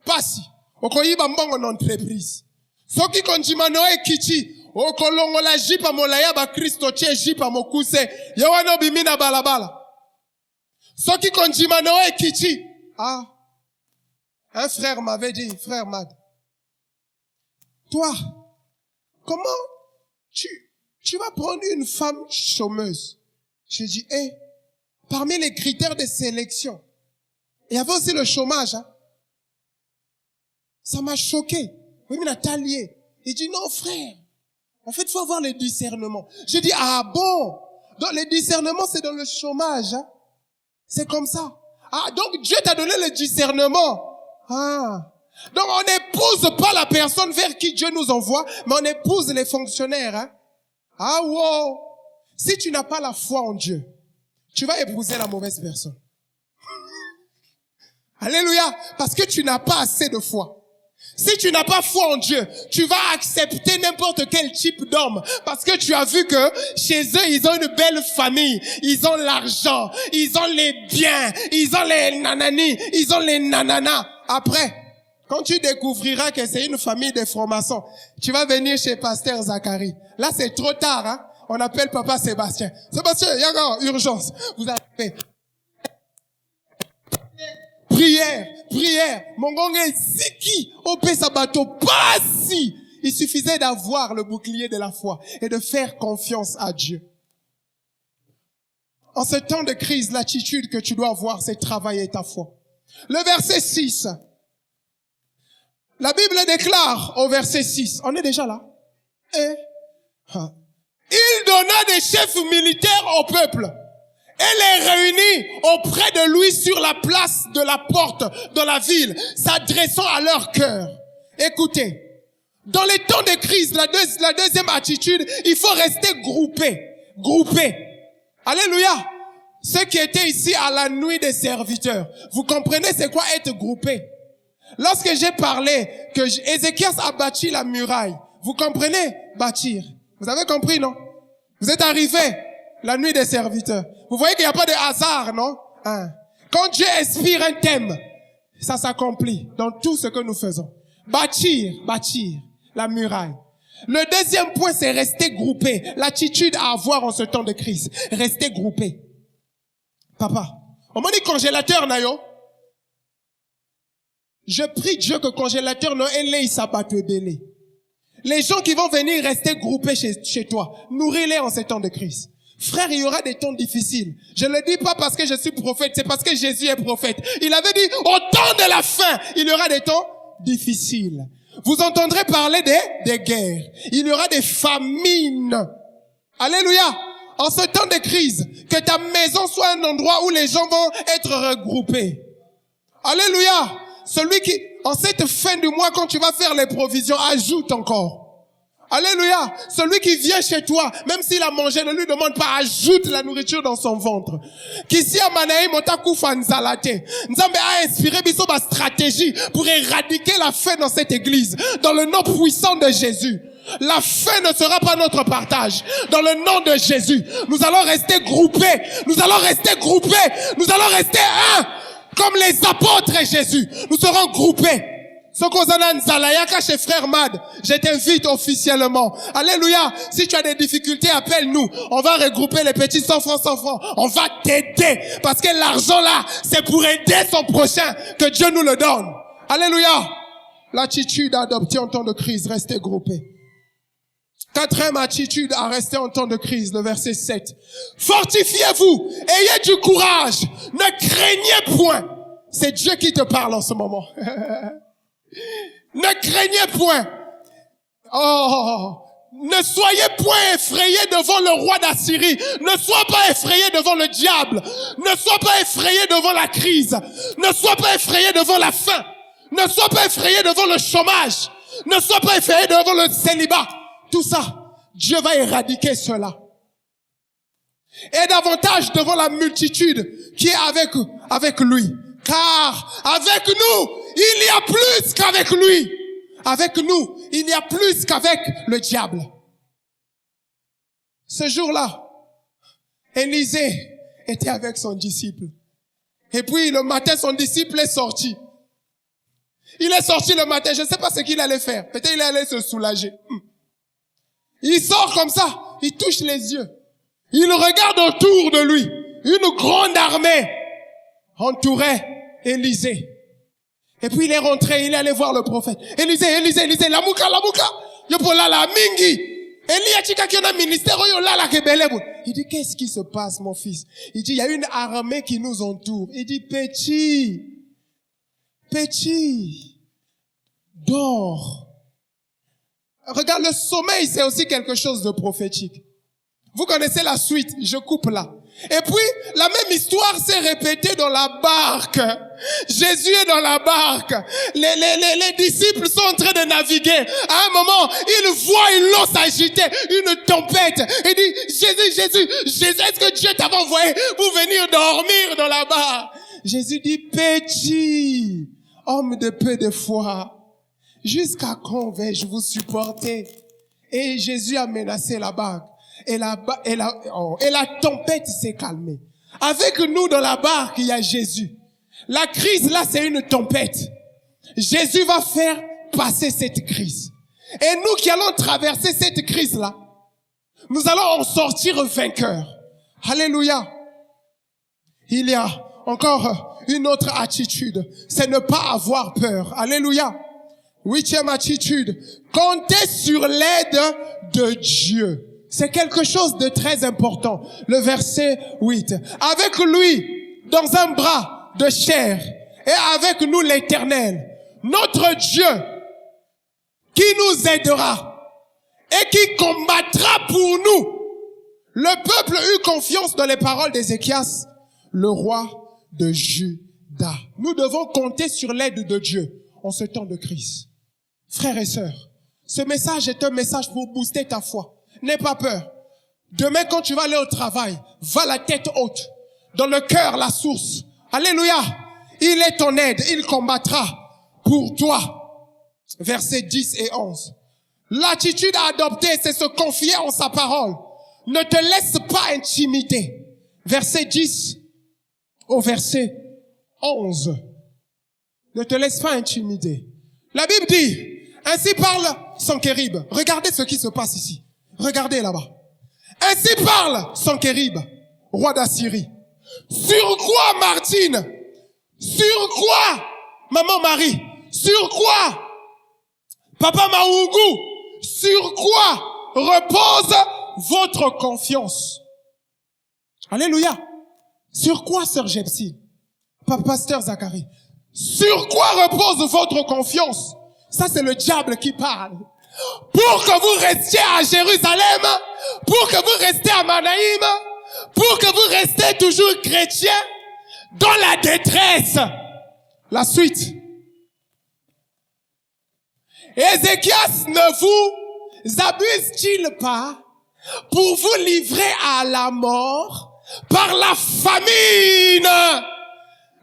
pasi. Okoyiba mbongo n'entreprise. Soki konjimano ekiti. Okolongola jipa molaya ba Kristo tie jipa mokuse. Yewano bimina balabala. Soki konjimano ekiti. Ah. Un frère m'avait dit, frère Mad, toi, comment tu vas prendre une femme chômeuse? J'ai dit, parmi les critères de sélection, il y avait aussi le chômage. Hein? Ça m'a choqué. Oui, mais Nathalie, il dit, non frère, en fait, il faut avoir le discernement. J'ai dit, ah bon? Donc le discernement, c'est dans le chômage. Hein? C'est comme ça. Ah, donc Dieu t'a donné le discernement. Ah, Donc on n'épouse pas la personne vers qui Dieu nous envoie, mais on épouse les fonctionnaires. Hein? Ah wow! Si tu n'as pas la foi en Dieu, tu vas épouser la mauvaise personne. Alléluia! Parce que tu n'as pas assez de foi. Si tu n'as pas foi en Dieu, tu vas accepter n'importe quel type d'homme parce que tu as vu que chez eux, ils ont une belle famille, ils ont l'argent, ils ont les biens, ils ont les nanani, ils ont les nananas. Après, quand tu découvriras que c'est une famille de francs-maçons, tu vas venir chez Pasteur Zacharie. Là, c'est trop tard, hein. On appelle Papa Sébastien. Sébastien, il y a encore urgence. Vous avez prière. Mongonge ziki, ope sabato, pas si. Il suffisait d'avoir le bouclier de la foi et de faire confiance à Dieu. En ce temps de crise, l'attitude que tu dois avoir, c'est travailler ta foi. Le verset 6. La Bible déclare au verset 6. On est déjà là. Il donna des chefs militaires au peuple et les réunit auprès de lui sur la place de la porte de la ville, s'adressant à leur cœur. Écoutez, dans les temps de crise, la deuxième attitude, il faut rester groupé. Alléluia. Ceux qui étaient ici à la nuit des serviteurs, vous comprenez c'est quoi être groupé? Lorsque j'ai parlé que Ézéchias a bâti la muraille, vous comprenez bâtir? Vous avez compris, non? Vous êtes arrivés la nuit des serviteurs. Vous voyez qu'il n'y a pas de hasard, non? Hein? Quand Dieu inspire un thème, ça s'accomplit dans tout ce que nous faisons. Bâtir la muraille. Le deuxième point, c'est rester groupé. L'attitude à avoir en ce temps de crise. Rester groupé. Papa, on m'a dit congélateur, nayo. Je prie Dieu que congélateur, non, elle sabato belé. Les gens qui vont venir rester groupés chez toi, nourris-les en ces temps de crise. Frère, il y aura des temps difficiles. Je ne le dis pas parce que je suis prophète, c'est parce que Jésus est prophète. Il avait dit, au temps de la fin, il y aura des temps difficiles. Vous entendrez parler des guerres. Il y aura des famines. Alléluia. En ce temps de crise, que ta maison soit un endroit où les gens vont être regroupés. Alléluia. Celui qui, en cette fin du mois, quand tu vas faire les provisions, ajoute encore. Alléluia. Celui qui vient chez toi, même s'il a mangé, ne lui demande pas, ajoute la nourriture dans son ventre. Kisi amanaï motaku fanzalate. Nzambe a inspiré biso ba stratégie pour éradiquer la faim dans cette église. Dans le nom puissant de Jésus. La faim ne sera pas notre partage. Dans le nom de Jésus. Nous allons rester groupés. Nous allons rester un. Comme les apôtres et Jésus. Nous serons groupés. Chez Frère Mad, je t'invite officiellement. Alléluia. Si tu as des difficultés, appelle-nous. On va regrouper les petits 100 francs. On va t'aider. Parce que l'argent là, c'est pour aider son prochain. Que Dieu nous le donne. Alléluia. L'attitude adoptée en temps de crise, rester groupé. Quatrième attitude à rester en temps de crise, le verset 7. Fortifiez-vous, ayez du courage, ne craignez point. C'est Dieu qui te parle en ce moment. Ne craignez point. Oh, ne soyez point effrayés devant le roi d'Assyrie. Ne sois pas effrayé devant le diable. Ne sois pas effrayé devant la crise. Ne sois pas effrayé devant la faim. Ne sois pas effrayé devant le chômage. Ne sois pas effrayé devant le célibat. Tout ça, Dieu va éradiquer cela. Et davantage devant la multitude qui est avec lui. Car avec nous, il y a plus qu'avec lui. Avec nous, il y a plus qu'avec le diable. Ce jour-là, Élisée était avec son disciple. Et puis le matin, son disciple est sorti. Il est sorti le matin, je ne sais pas ce qu'il allait faire. Peut-être il allait se soulager. Il sort comme ça, il touche les yeux. Il regarde autour de lui. Une grande armée entourait Élisée. Et puis il est rentré, il est allé voir le prophète. Élisée, la mouka. Yopola la mingi. Elia chika qui a un ministère, il dit, qu'est-ce qui se passe, mon fils? Il dit, il y a une armée qui nous entoure. Il dit, petit, dors. Regarde, le sommeil, c'est aussi quelque chose de prophétique. Vous connaissez la suite, je coupe là. Et puis, la même histoire s'est répétée dans la barque. Jésus est dans la barque. Les disciples sont en train de naviguer. À un moment, ils voient une l'eau s'agiter, une tempête. Il dit, Jésus, est-ce que Dieu t'avait envoyé pour venir dormir dans la barque? Jésus dit, petit homme de peu de foi, jusqu'à quand vais-je vous supporter? Et Jésus a menacé la barque. Et la tempête s'est calmée. Avec nous dans la barque, il y a Jésus. La crise là, c'est une tempête. Jésus va faire passer cette crise. Et nous qui allons traverser cette crise là, nous allons en sortir vainqueurs. Alléluia. Il y a encore une autre attitude, c'est ne pas avoir peur. Alléluia. 8e attitude, comptez sur l'aide de Dieu. C'est quelque chose de très important. Le verset 8. Avec lui, dans un bras de chair, et avec nous l'Éternel, notre Dieu, qui nous aidera et qui combattra pour nous. Le peuple eut confiance dans les paroles d'Ézéchias, le roi de Juda. Nous devons compter sur l'aide de Dieu en ce temps de crise. Frères et sœurs, ce message est un message pour booster ta foi. N'aie pas peur. Demain, quand tu vas aller au travail, va la tête haute. Dans le cœur, la source. Alléluia. Il est ton aide. Il combattra pour toi. Versets 10 et 11. L'attitude à adopter, c'est se confier en sa parole. Ne te laisse pas intimider. Verset 10 au verset 11. Ne te laisse pas intimider. La Bible dit, ainsi parle Sanchérib. Regardez ce qui se passe ici. Regardez là-bas. Ainsi parle Sanchérib, roi d'Assyrie. Sur quoi, Martine? Sur quoi, maman Marie? Sur quoi, papa Maougou? Sur quoi repose votre confiance? Alléluia. Sur quoi, sœur Jepsine? Pasteur Zacharie? Sur quoi repose votre confiance? Ça, c'est le diable qui parle. Pour que vous restiez à Jérusalem, pour que vous restiez à Manaïm, pour que vous restiez toujours chrétien dans la détresse. La suite. Ézéchias ne vous abuse-t-il pas pour vous livrer à la mort par la famine?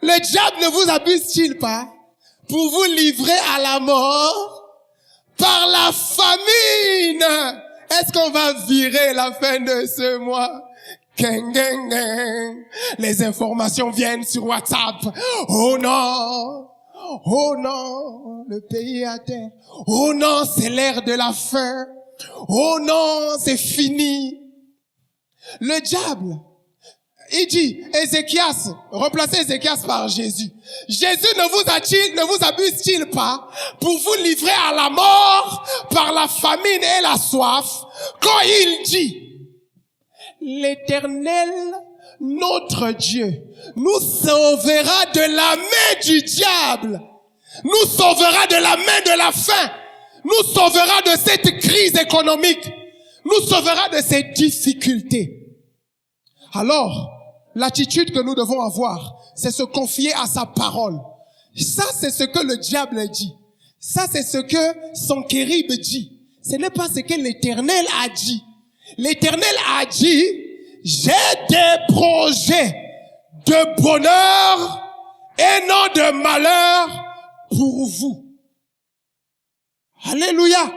Le diable ne vous abuse-t-il pas pour vous livrer à la mort par la famine? Est-ce qu'on va virer la fin de ce mois? Les informations viennent sur WhatsApp. Oh non! Oh non! Le pays est à terre. Oh non, c'est l'ère de la fin. Oh non, c'est fini. Le diable, il dit, Ézéchias, remplacez Ézéchias par Jésus. Jésus ne vous abuse-t-il pas pour vous livrer à la mort par la famine et la soif, quand il dit, l'Éternel, notre Dieu, nous sauvera de la main du diable, nous sauvera de la main de la faim, nous sauvera de cette crise économique, nous sauvera de ces difficultés. Alors, l'attitude que nous devons avoir, c'est se confier à sa parole. Ça, c'est ce que le diable dit. Ça, c'est ce que Sanchérib dit. Ce n'est pas ce que l'Éternel a dit. L'Éternel a dit, j'ai des projets de bonheur et non de malheur pour vous. Alléluia.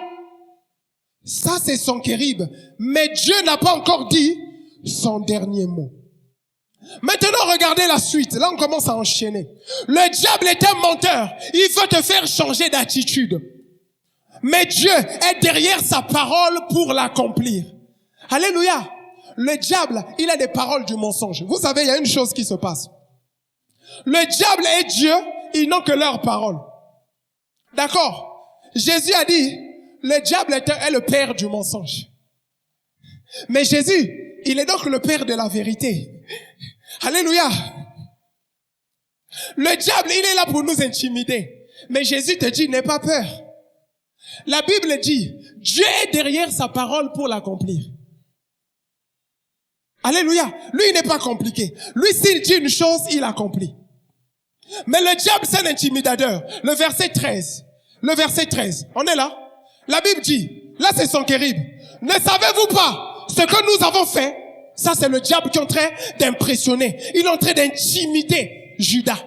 Ça, c'est Sanchérib. Mais Dieu n'a pas encore dit son dernier mot. Maintenant, regardez la suite. Là, on commence à enchaîner. Le diable est un menteur. Il veut te faire changer d'attitude. Mais Dieu est derrière sa parole pour l'accomplir. Alléluia. Le diable, il a des paroles du mensonge. Vous savez, il y a une chose qui se passe. Le diable et Dieu, ils n'ont que leurs paroles. D'accord? Jésus a dit, le diable est le père du mensonge. Mais Jésus, il est donc le père de la vérité. Alléluia. Le diable, il est là pour nous intimider. Mais Jésus te dit, n'aie pas peur. La Bible dit, Dieu est derrière sa parole pour l'accomplir. Alléluia. Lui, il n'est pas compliqué. Lui, s'il dit une chose, il accomplit. Mais le diable, c'est un intimidateur. Le verset 13. Le verset 13. On est là. La Bible dit, là c'est Sanchérib. Ne savez-vous pas ce que nous avons fait? Ça, c'est le diable qui est en train d'impressionner. Il est en train d'intimider Judas.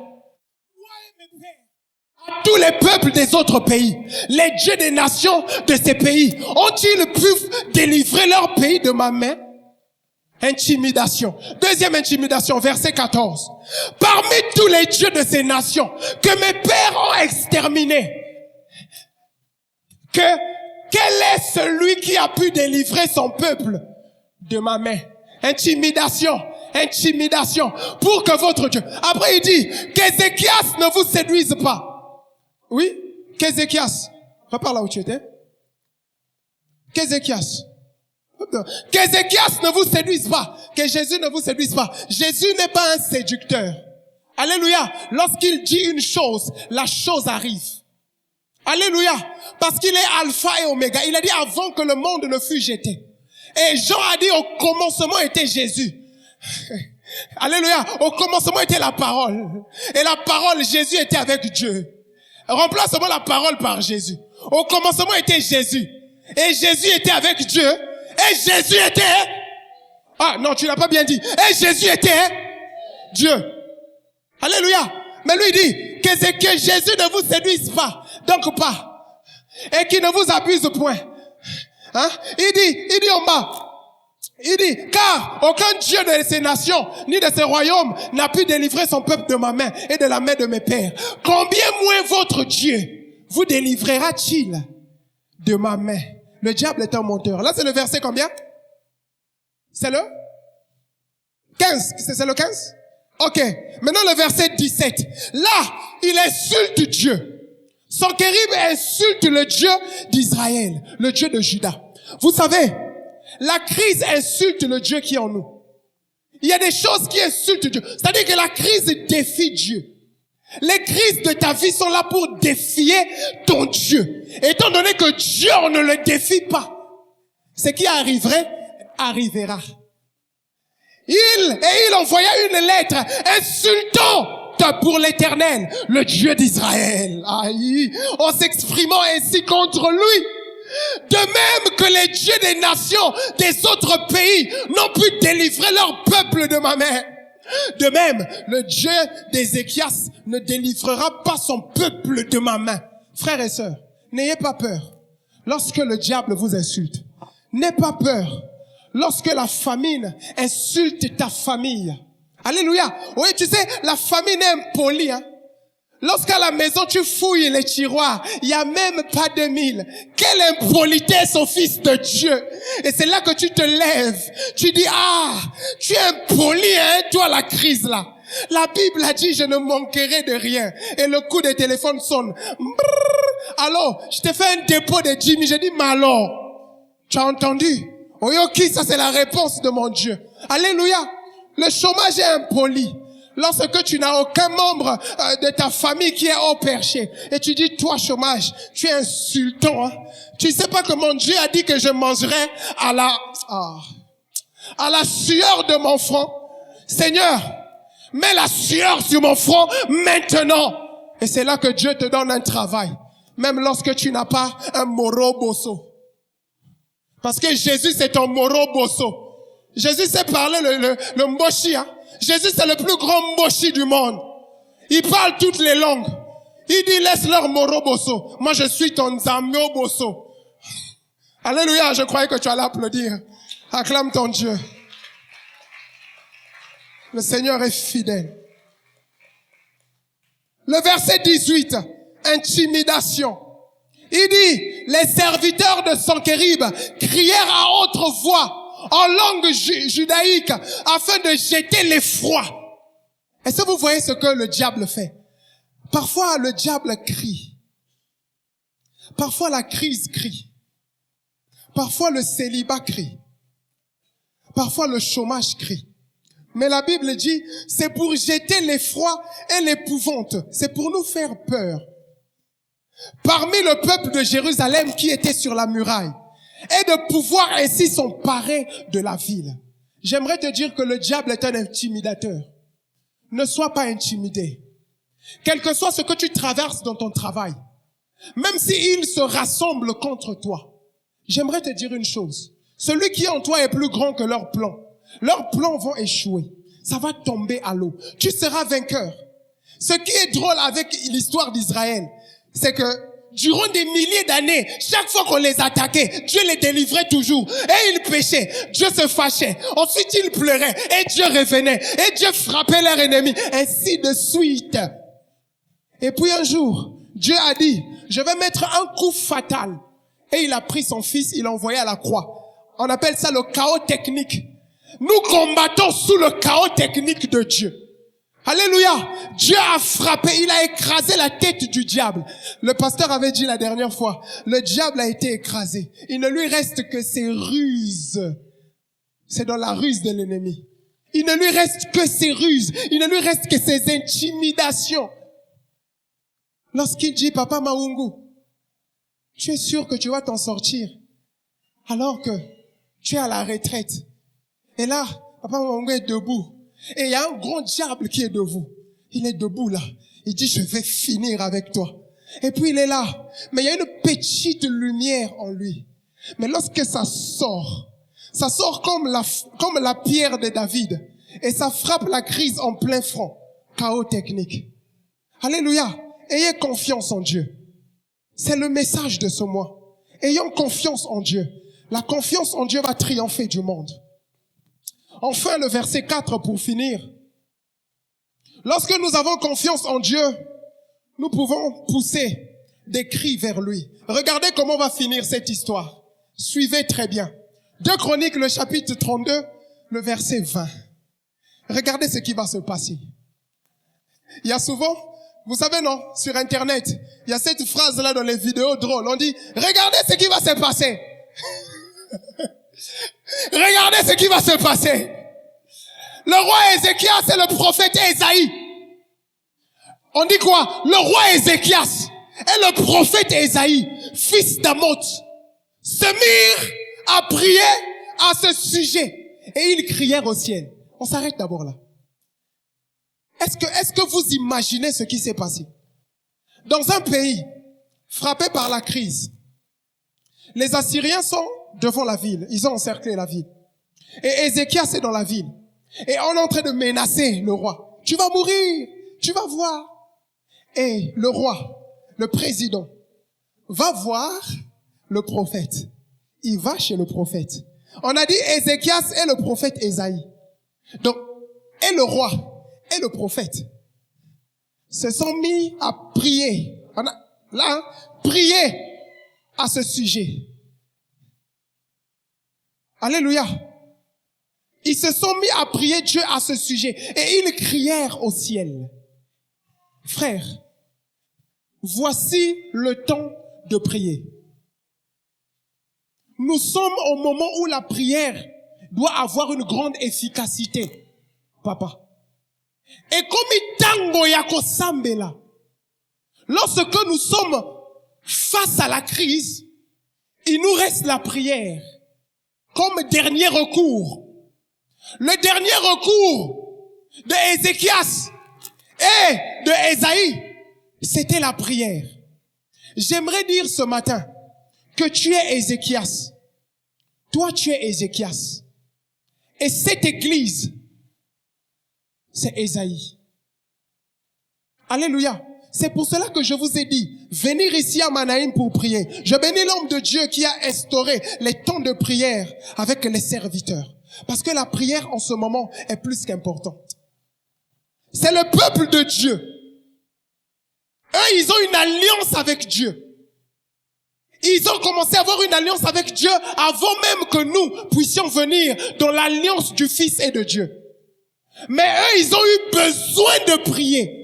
Tous les peuples des autres pays, les dieux des nations de ces pays, ont-ils pu délivrer leur pays de ma main? Intimidation. Deuxième intimidation, verset 14. Parmi tous les dieux de ces nations que mes pères ont exterminés, quel est celui qui a pu délivrer son peuple de ma main? Intimidation. Intimidation. Pour que votre Dieu. Après il dit, qu'Ézéchias ne vous séduise pas. Oui, qu'Ézéchias. Repars là où tu étais. Qu'Ézéchias ne vous séduise pas. Que Jésus ne vous séduise pas. Jésus n'est pas un séducteur. Alléluia. Lorsqu'il dit une chose, la chose arrive. Alléluia. Parce qu'il est alpha et oméga. Il a dit avant que le monde ne fût jeté. Et Jean a dit au commencement était Jésus. Alléluia. Au commencement était la parole. Et la parole, Jésus était avec Dieu. Remplace seulement la parole par Jésus. Au commencement était Jésus. Et Jésus était avec Dieu. Et Jésus était... Ah non, tu n'as pas bien dit. Et Jésus était Dieu. Alléluia. Mais lui dit que Jésus ne vous séduise pas. Donc pas. Et qu'il ne vous abuse point. Hein? Il dit en bas. Il dit, car aucun Dieu de ces nations, ni de ces royaumes, n'a pu délivrer son peuple de ma main et de la main de mes pères. Combien moins votre Dieu vous délivrera-t-il de ma main? Le diable est un menteur. Là, c'est le verset combien? C'est le 15. C'est le 15? Ok. Maintenant, le verset 17. Là, il insulte Dieu. Sanchérib insulte le Dieu d'Israël, le Dieu de Juda. Vous savez, la crise insulte le Dieu qui est en nous. Il y a des choses qui insultent Dieu. C'est-à-dire que la crise défie Dieu. Les crises de ta vie sont là pour défier ton Dieu. Étant donné que Dieu, on ne le défie pas, ce qui arriverait, arrivera. Il envoya une lettre insultant pour l'Éternel, le Dieu d'Israël. Aïe, en s'exprimant ainsi contre lui. De même que les dieux des nations des autres pays n'ont pu délivrer leur peuple de ma main. De même, le Dieu d'Ézéchias ne délivrera pas son peuple de ma main. Frères et sœurs, n'ayez pas peur lorsque le diable vous insulte. N'aie pas peur lorsque la famine insulte ta famille. Alléluia. Oui, tu sais, la famine est impolie, hein. Lorsqu'à la maison, tu fouilles les tiroirs, il n'y a même pas 2000. Quelle impolitesse au Fils de Dieu. Et c'est là que tu te lèves. Tu dis, ah, tu es impoli, hein, toi, la crise là. La Bible a dit, je ne manquerai de rien. Et le coup de téléphone sonne. Brrr. Alors, je t'ai fait un dépôt de Jimmy. J'ai dit, mais alors, tu as entendu? Oyoki, ça c'est la réponse de mon Dieu. Alléluia. Le chômage est impoli. Lorsque tu n'as aucun membre de ta famille qui est au perché, et tu dis, toi, chômage, tu es insultant, hein? Tu sais pas que mon Dieu a dit que je mangerai à la sueur de mon front. Seigneur, mets la sueur sur mon front maintenant. Et c'est là que Dieu te donne un travail. Même lorsque tu n'as pas un moro bosso. Parce que Jésus, c'est ton moro bosso. Jésus sait parler le mboshi, hein? Jésus, c'est le plus grand mochi du monde. Il parle toutes les langues. Il dit, laisse-leur moro bosso. Moi, je suis ton zamio bosso. Alléluia, je croyais que tu allais applaudir. Acclame ton Dieu. Le Seigneur est fidèle. Le verset 18, intimidation. Il dit, les serviteurs de Sanchérib crièrent à haute voix en langue judaïque, afin de jeter l'effroi. Est-ce que vous voyez ce que le diable fait? Parfois, le diable crie. Parfois, la crise crie. Parfois, le célibat crie. Parfois, le chômage crie. Mais la Bible dit, c'est pour jeter l'effroi et l'épouvante. C'est pour nous faire peur. Parmi le peuple de Jérusalem qui était sur la muraille, et de pouvoir ainsi s'emparer de la ville. J'aimerais te dire que le diable est un intimidateur. Ne sois pas intimidé. Quel que soit ce que tu traverses dans ton travail, même s'il se rassemble contre toi, j'aimerais te dire une chose. Celui qui est en toi est plus grand que leurs plans. Leurs plans vont échouer. Ça va tomber à l'eau. Tu seras vainqueur. Ce qui est drôle avec l'histoire d'Israël, c'est que durant des milliers d'années, chaque fois qu'on les attaquait, Dieu les délivrait toujours. Et ils péchaient, Dieu se fâchait. Ensuite, ils pleuraient et Dieu revenait. Et Dieu frappait leurs ennemis. Ainsi de suite. Et puis un jour, Dieu a dit, je vais mettre un coup fatal. Et il a pris son fils, il l'a envoyé à la croix. On appelle ça le chaos technique. Nous combattons sous le chaos technique de Dieu. Alléluia. Dieu a frappé, il a écrasé la tête du diable. Le pasteur avait dit la dernière fois, le diable a été écrasé. Il ne lui reste que ses ruses. C'est dans la ruse de l'ennemi. Il ne lui reste que ses ruses. Il ne lui reste que ses intimidations. Lorsqu'il dit, Papa Maungu, tu es sûr que tu vas t'en sortir alors que tu es à la retraite. Et là, Papa Maungu est debout. Et il y a un grand diable qui est debout. Il est debout là. Il dit, je vais finir avec toi. Et puis il est là. Mais il y a une petite lumière en lui. Mais lorsque ça sort comme la pierre de David. Et ça frappe la crise en plein front. Chaos technique. Alléluia. Ayez confiance en Dieu. C'est le message de ce mois. Ayons confiance en Dieu. La confiance en Dieu va triompher du monde. Enfin, le verset 4 pour finir. Lorsque nous avons confiance en Dieu, nous pouvons pousser des cris vers lui. Regardez comment va finir cette histoire. Suivez très bien. 2 Chroniques, le chapitre 32, le verset 20. Regardez ce qui va se passer. Il y a souvent, vous savez non, sur Internet, il y a cette phrase-là dans les vidéos drôles. On dit, regardez ce qui va se passer. Regardez ce qui va se passer. Le roi Ézéchias et le prophète Ésaïe. On dit quoi? Le roi Ézéchias et le prophète Ésaïe, fils d'Amoth, se mirent à prier à ce sujet. Et ils crièrent au ciel. On s'arrête d'abord là. Est-ce que vous imaginez ce qui s'est passé? Dans un pays frappé par la crise, les Assyriens sont devant la ville. Ils ont encerclé la ville. Et Ézéchias est dans la ville. Et on est en train de menacer le roi. Tu vas mourir. Tu vas voir. Et le roi, le président, va voir le prophète. Il va chez le prophète. On a dit Ézéchias et le prophète Ésaïe. Donc, et le roi et le prophète se sont mis à prier. Prier à ce sujet. Alléluia. Ils se sont mis à prier Dieu à ce sujet. Et ils crièrent au ciel. Frères, voici le temps de prier. Nous sommes au moment où la prière doit avoir une grande efficacité. Papa. Et comme itango yako sambela, lorsque nous sommes face à la crise, il nous reste la prière comme dernier recours. Le dernier recours de Ézéchias et de Ésaïe, c'était la prière. J'aimerais dire ce matin que tu es Ézéchias. Toi, tu es Ézéchias. Et cette église, c'est Ésaïe. Alléluia. C'est pour cela que je vous ai dit, venir ici à Manaïm pour prier. Je bénis l'homme de Dieu qui a instauré les temps de prière avec les serviteurs. Parce que la prière en ce moment est plus qu'importante. C'est le peuple de Dieu. Eux, ils ont une alliance avec Dieu. Ils ont commencé à avoir une alliance avec Dieu avant même que nous puissions venir dans l'alliance du Fils et de Dieu. Mais eux, ils ont eu besoin de prier.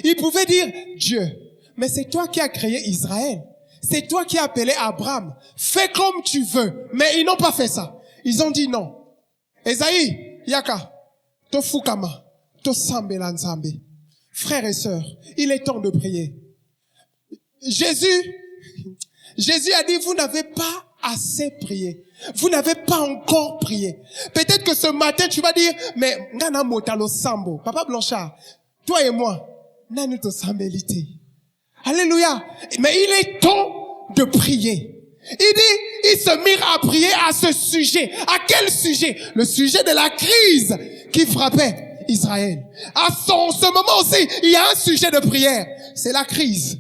Ils pouvaient dire, Dieu, mais c'est toi qui as créé Israël. C'est toi qui as appelé Abraham. Fais comme tu veux. Mais ils n'ont pas fait ça. Ils ont dit non. Esaïe, Yaka, Tofukama, Tosambela Nzambe. Frères et sœurs, il est temps de prier. Jésus a dit, vous n'avez pas assez prié. Vous n'avez pas encore prié. Peut-être que ce matin, tu vas dire, mais ngana motalo sambo. Papa Blanchard, toi et moi, nanu to sambelité. Alléluia. Mais il est temps de prier. Il se mire à prier à ce sujet. À quel sujet? Le sujet de la crise qui frappait Israël. À ce moment aussi, il y a un sujet de prière. C'est la crise.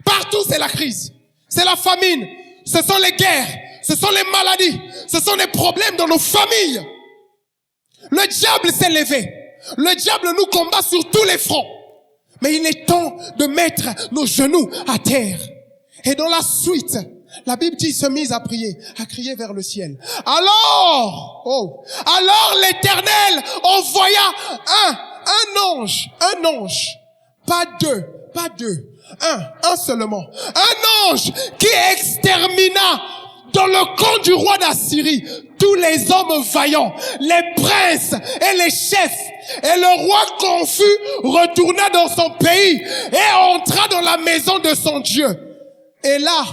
Partout, c'est la crise. C'est la famine. Ce sont les guerres. Ce sont les maladies. Ce sont les problèmes dans nos familles. Le diable s'est levé. Le diable nous combat sur tous les fronts. Mais il est temps de mettre nos genoux à terre. Et dans la suite, la Bible dit, se mise à crier vers le ciel. Alors l'Éternel envoya un ange, pas deux, un seulement, un ange qui extermina dans le camp du roi d'Assyrie tous les hommes vaillants, les princes et les chefs. Et le roi confus retourna dans son pays et entra dans la maison de son Dieu. Et là,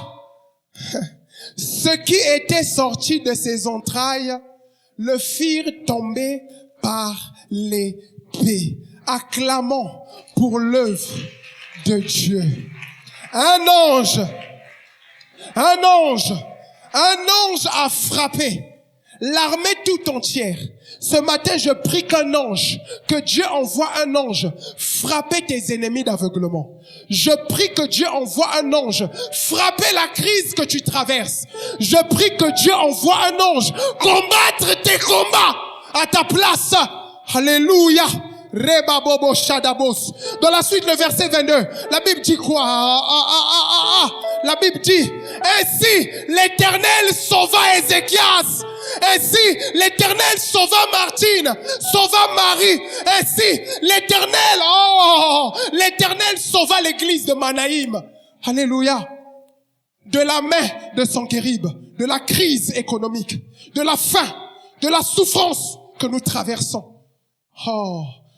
ceux qui étaient sortis de ses entrailles le firent tomber par l'épée, acclamant pour l'œuvre de Dieu. Un ange a frappé l'armée tout entière. Ce matin, je prie que Dieu envoie un ange frapper tes ennemis d'aveuglement. Je prie que Dieu envoie un ange frapper la crise que tu traverses. Je prie que Dieu envoie un ange combattre tes combats à ta place. Alléluia. Reba bobo shadabos. Dans la suite, le verset 22, la Bible dit quoi? La Bible dit, ainsi l'Éternel sauva Ézéchias. Ainsi l'Éternel sauva Martine, sauva Marie. Ainsi l'Éternel sauva l'église de Manaïm. Alléluia. De la main de Sanchérib, de la crise économique, de la faim, de la souffrance que nous traversons.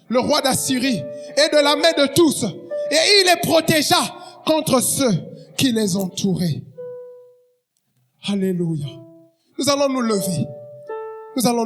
Le roi d'Assyrie est de la main de tous et il les protégea contre ceux qui les entouraient. Alléluia. Nous allons nous lever. Nous allons